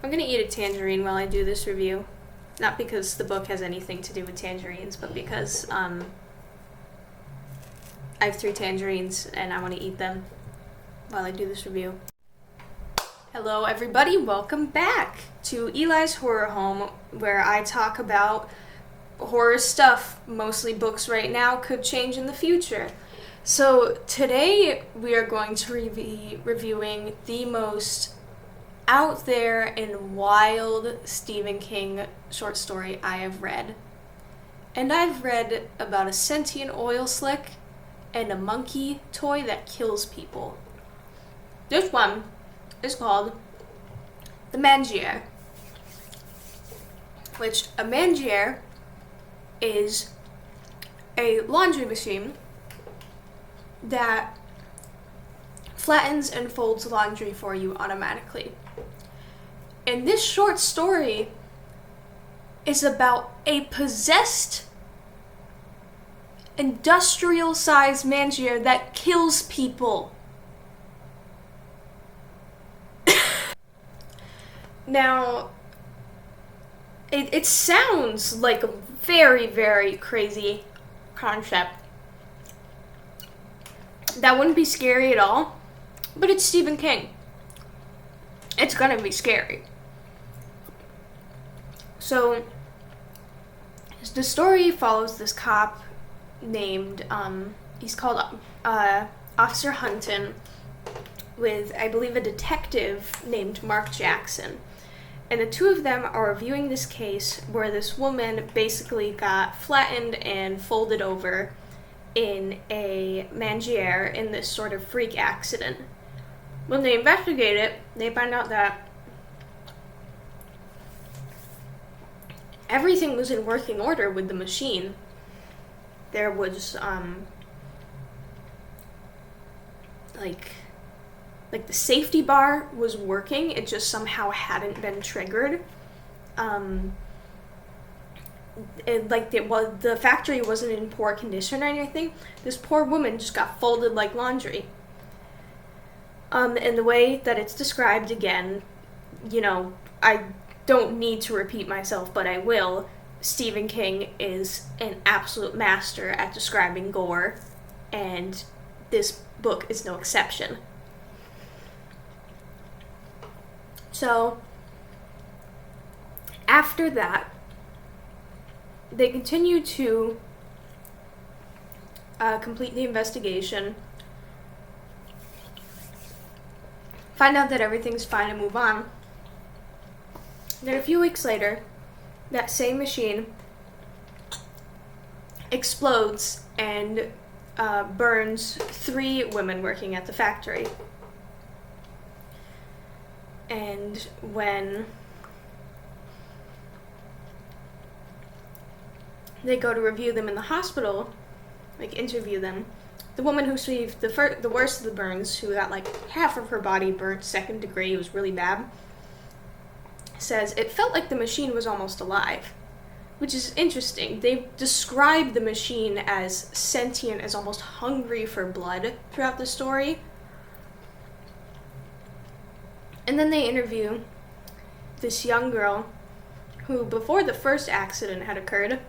I'm gonna eat a tangerine while I do this review. Not because the book has anything to do with tangerines, but because I have 3 tangerines and I want to eat them while I do this review. Hello everybody, welcome back to Eli's Horror Home, where I talk about horror stuff, mostly books right now, could change in the future. So today we are going to be reviewing the most out there and wild Stephen King short story I have read. And I've read about a sentient oil slick and a monkey toy that kills people. This one is called the Mangler, which a Mangler is a laundry machine that flattens and folds laundry for you automatically. And this short story is about a possessed industrial-sized Mangler that kills people. Now, it sounds like a very, very crazy concept. That wouldn't be scary at all, but it's Stephen King. It's gonna be scary. So, the story follows this cop named, he's called Officer Hunton, with, I believe, a detective named Mark Jackson. And the two of them are reviewing this case where this woman basically got flattened and folded over in a Mangler in this sort of freak accident. When they investigate it, they find out that everything was in working order with the machine. There was, like the safety bar was working, it just somehow hadn't been triggered. The factory wasn't in poor condition or anything. This poor woman just got folded like laundry. And the way that it's described, again, I don't need to repeat myself, but I will. Stephen King is an absolute master at describing gore, and this book is no exception. So, after that, they continue to complete the investigation, find out that everything's fine and move on. Then a few weeks later, that same machine explodes and burns 3 women working at the factory. And when they go to review them in the hospital, interview them, the woman who received the worst of the burns, who got half of her body burnt 2nd degree, it was really bad, says it felt like the machine was almost alive, which is interesting. They describe the machine as sentient, as almost hungry for blood throughout the story. And then they interview this young girl who, before the first accident had occurred,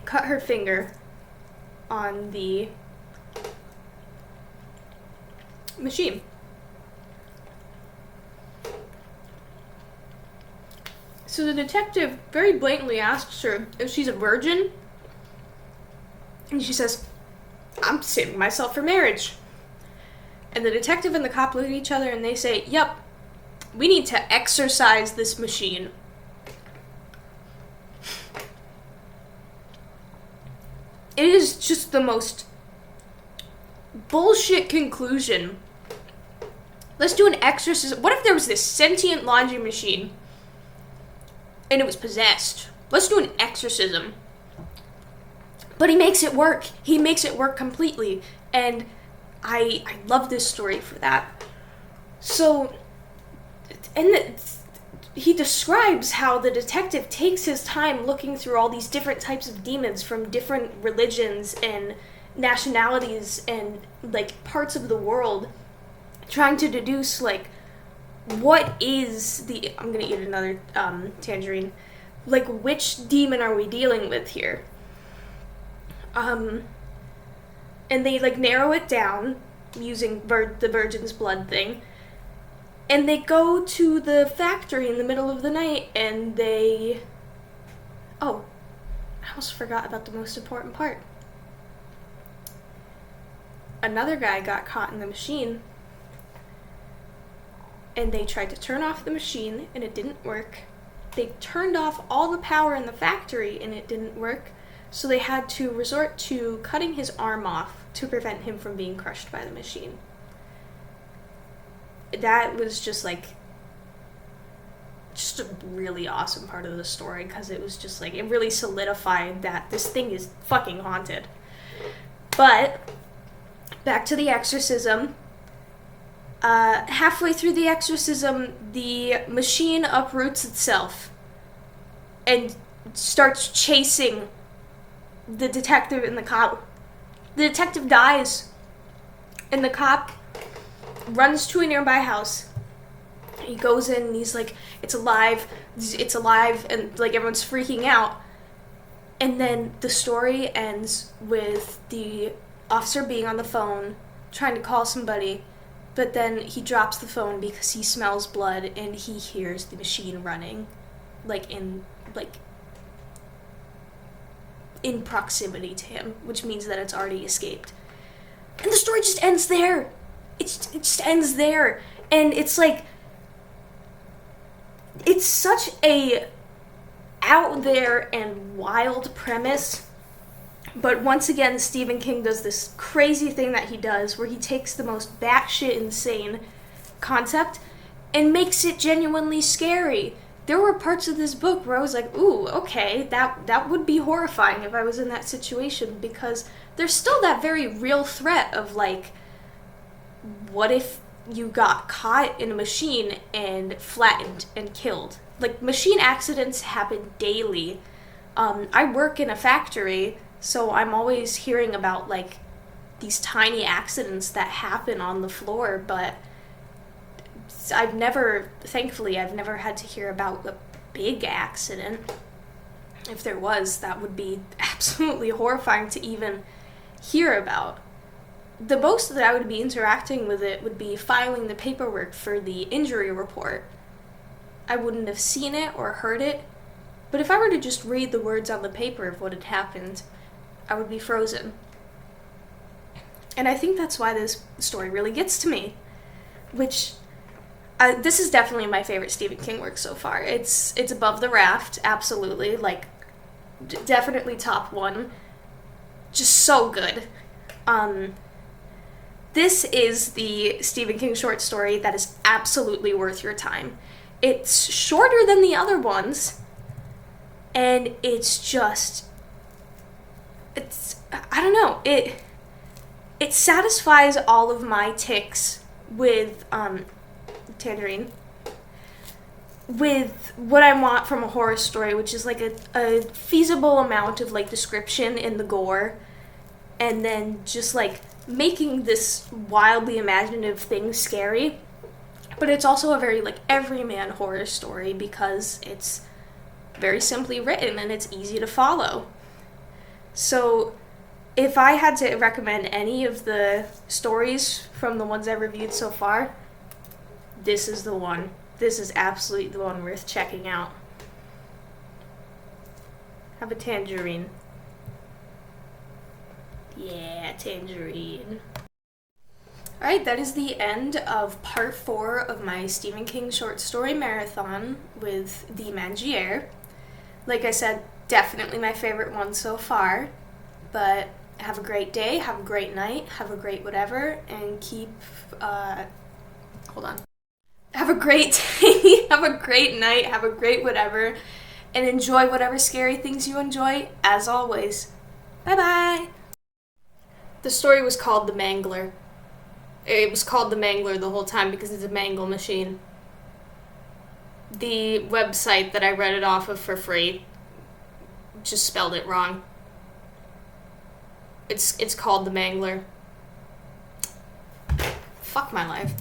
cut her finger on the machine. So the detective very blatantly asks her if she's a virgin, and she says, "I'm saving myself for marriage." And the detective and the cop look at each other and they say, "Yep, we need to exorcise this machine." It is just the most bullshit conclusion. Let's do an exorcism. What if there was this sentient laundry machine and it was possessed? Let's do an exorcism. But he makes it work. He makes it work completely. And I love this story for that. So, he describes how the detective takes his time looking through all these different types of demons from different religions and nationalities and parts of the world, trying to deduce what is the... I'm gonna eat another tangerine. Like, which demon are we dealing with here? And they, like, narrow it down using the virgin's blood thing. And they go to the factory in the middle of the night, and they... Oh, I almost forgot about the most important part. Another guy got caught in the machine, and they tried to turn off the machine, and it didn't work. They turned off all the power in the factory, and it didn't work. So they had to resort to cutting his arm off to prevent him from being crushed by the machine. That was just a really awesome part of the story, because it was just like, it really solidified that this thing is fucking haunted. But back to the exorcism. Halfway through the exorcism, the machine uproots itself and starts chasing the detective and the cop. The detective dies, and the cop runs to a nearby house. He goes in and he's like, it's alive, and like everyone's freaking out. And then the story ends with the officer being on the phone trying to call somebody, but then he drops the phone because he smells blood and he hears the machine running in proximity to him, which means that it's already escaped. And the story just ends there. It just ends there. And it's like, it's such a out there and wild premise. But once again, Stephen King does this crazy thing that he does where he takes the most batshit insane concept and makes it genuinely scary. There were parts of this book where I was like, ooh, okay, that would be horrifying if I was in that situation, because there's still that very real threat of, like, what if you got caught in a machine and flattened and killed? Like, machine accidents happen daily. I work in a factory, so I'm always hearing about, like, these tiny accidents that happen on the floor, but thankfully, I've never had to hear about a big accident. If there was, that would be absolutely horrifying to even hear about. The most that I would be interacting with it would be filing the paperwork for the injury report. I wouldn't have seen it or heard it, but if I were to just read the words on the paper of what had happened, I would be frozen. And I think that's why this story really gets to me, which... this is definitely my favorite Stephen King work so far. It's above The Raft, absolutely. Like, definitely top one. Just so good. This is the Stephen King short story that is absolutely worth your time. It's shorter than the other ones, and I don't know, it satisfies all of my tics with, tangerine, with what I want from a horror story, which is like a feasible amount of like description in the gore, and then just like making this wildly imaginative thing scary. But it's also a very like everyman horror story because it's very simply written and it's easy to follow. So if I had to recommend any of the stories from the ones I've reviewed so far, this is the one. This is absolutely the one worth checking out. Have a tangerine. Yeah, tangerine. Alright, that is the end of part 4 of my Stephen King short story marathon with The Mangler. Like I said, definitely my favorite one so far, but have a great day, have a great night, have a great whatever, and keep, hold on. Have a great day, have a great night, have a great whatever, and enjoy whatever scary things you enjoy, as always. Bye-bye! The story was called The Mangler. It was called The Mangler the whole time because it's a mangle machine. The website that I read it off of for free just spelled it wrong. It's called The Mangler. Fuck my life.